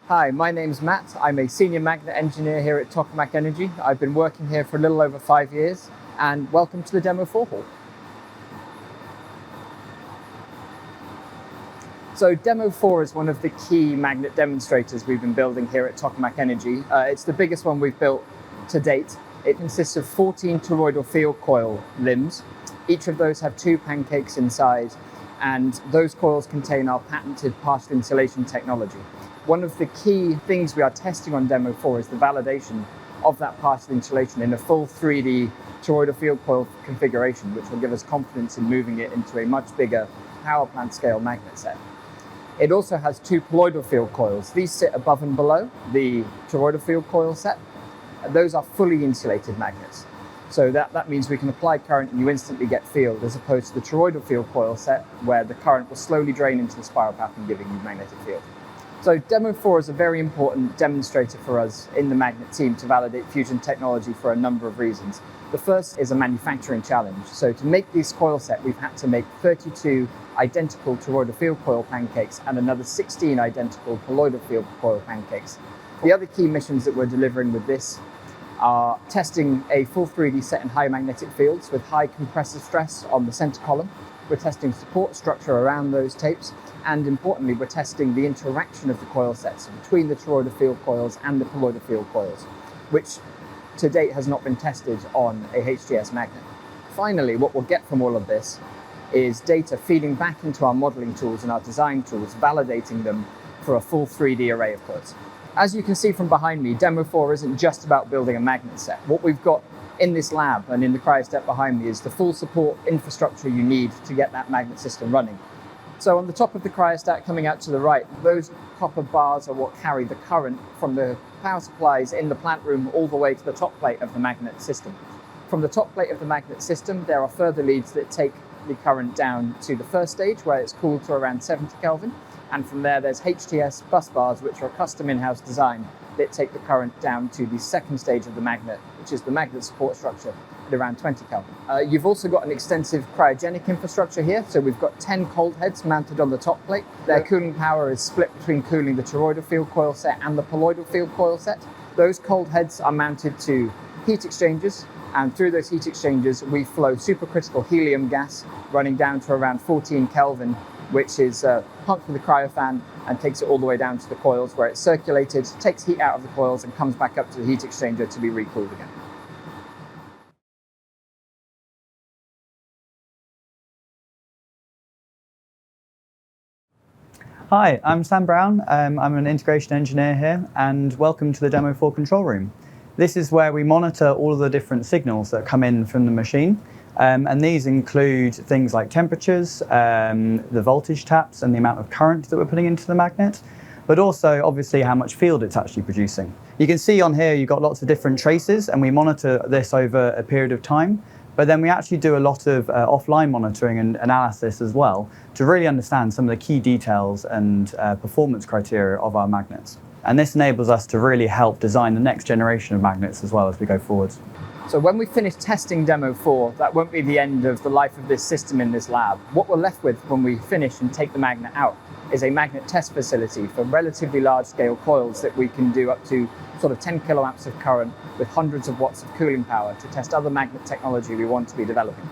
Hi, my name's Matt. I'm a senior magnet engineer here at Tokamak Energy. I've been working here for a little over 5 years, and welcome to the Demo4 hall. So Demo4 is one of the key magnet demonstrators we've been building here at Tokamak Energy. It's the biggest one we've built to date. It consists of 14 toroidal field coil limbs. Each of those have 2 pancakes inside, and those coils contain our patented partial insulation technology. One of the key things we are testing on Demo4 is the validation of that partial insulation in a full 3D toroidal field coil configuration, which will give us confidence in moving it into a much bigger power plant scale magnet set. It also has 2 colloidal field coils. These sit above and below the toroidal field coil set. Those are fully insulated magnets. So that means we can apply current and you instantly get field, as opposed to the toroidal field coil set, where the current will slowly drain into the spiral path and giving you magnetic field. So Demo4 is a very important demonstrator for us in the magnet team to validate fusion technology for a number of reasons. The first is a manufacturing challenge. So to make this coil set, we've had to make 32 identical toroidal field coil pancakes and another 16 identical colloidal field coil pancakes. The other key missions that we're delivering with this are testing a full 3D set in high magnetic fields with high compressive stress on the center column. We're testing support structure around those tapes, and importantly, we're testing the interaction of the coil sets between the toroidal field coils and the colloidal field coils, which to date has not been tested on a HTS magnet. Finally, what we'll get from all of this is data feeding back into our modeling tools and our design tools, validating them for a full 3D array of coils. As you can see from behind me, Demo4 isn't just about building a magnet set. What we've got in this lab and in the cryostat behind me is the full support infrastructure you need to get that magnet system running. So on the top of the cryostat coming out to the right, those copper bars are what carry the current from the power supplies in the plant room all the way to the top plate of the magnet system. From the top plate of the magnet system, there are further leads that take the current down to the first stage, where it's cooled to around 70 Kelvin. And from there, there's HTS bus bars, which are a custom in-house design that take the current down to the second stage of the magnet, which is the magnet support structure at around 20 Kelvin. You've also got an extensive cryogenic infrastructure here. So we've got 10 cold heads mounted on the top plate. Their cooling power is split between cooling the toroidal field coil set and the colloidal field coil set. Those cold heads are mounted to heat exchangers, and through those heat exchangers, we flow supercritical helium gas running down to around 14 Kelvin, which is pumped with a cryofan and takes it all the way down to the coils, where it's circulated, takes heat out of the coils and comes back up to the heat exchanger to be recooled again. Hi, I'm Sam Brown. I'm an integration engineer here, and welcome to the Demo4 control room. This is where we monitor all of the different signals that come in from the machine. And these include things like temperatures, the voltage taps and the amount of current that we're putting into the magnet, but also obviously how much field it's actually producing. You can see on here you've got lots of different traces, and we monitor this over a period of time, but then we actually do a lot of offline monitoring and analysis as well to really understand some of the key details and performance criteria of our magnets. And this enables us to really help design the next generation of magnets as well as we go forward. So when we finish testing Demo4, that won't be the end of the life of this system in this lab. What we're left with when we finish and take the magnet out is a magnet test facility for relatively large scale coils that we can do up to sort of 10 kiloamps of current with hundreds of watts of cooling power to test other magnet technology we want to be developing.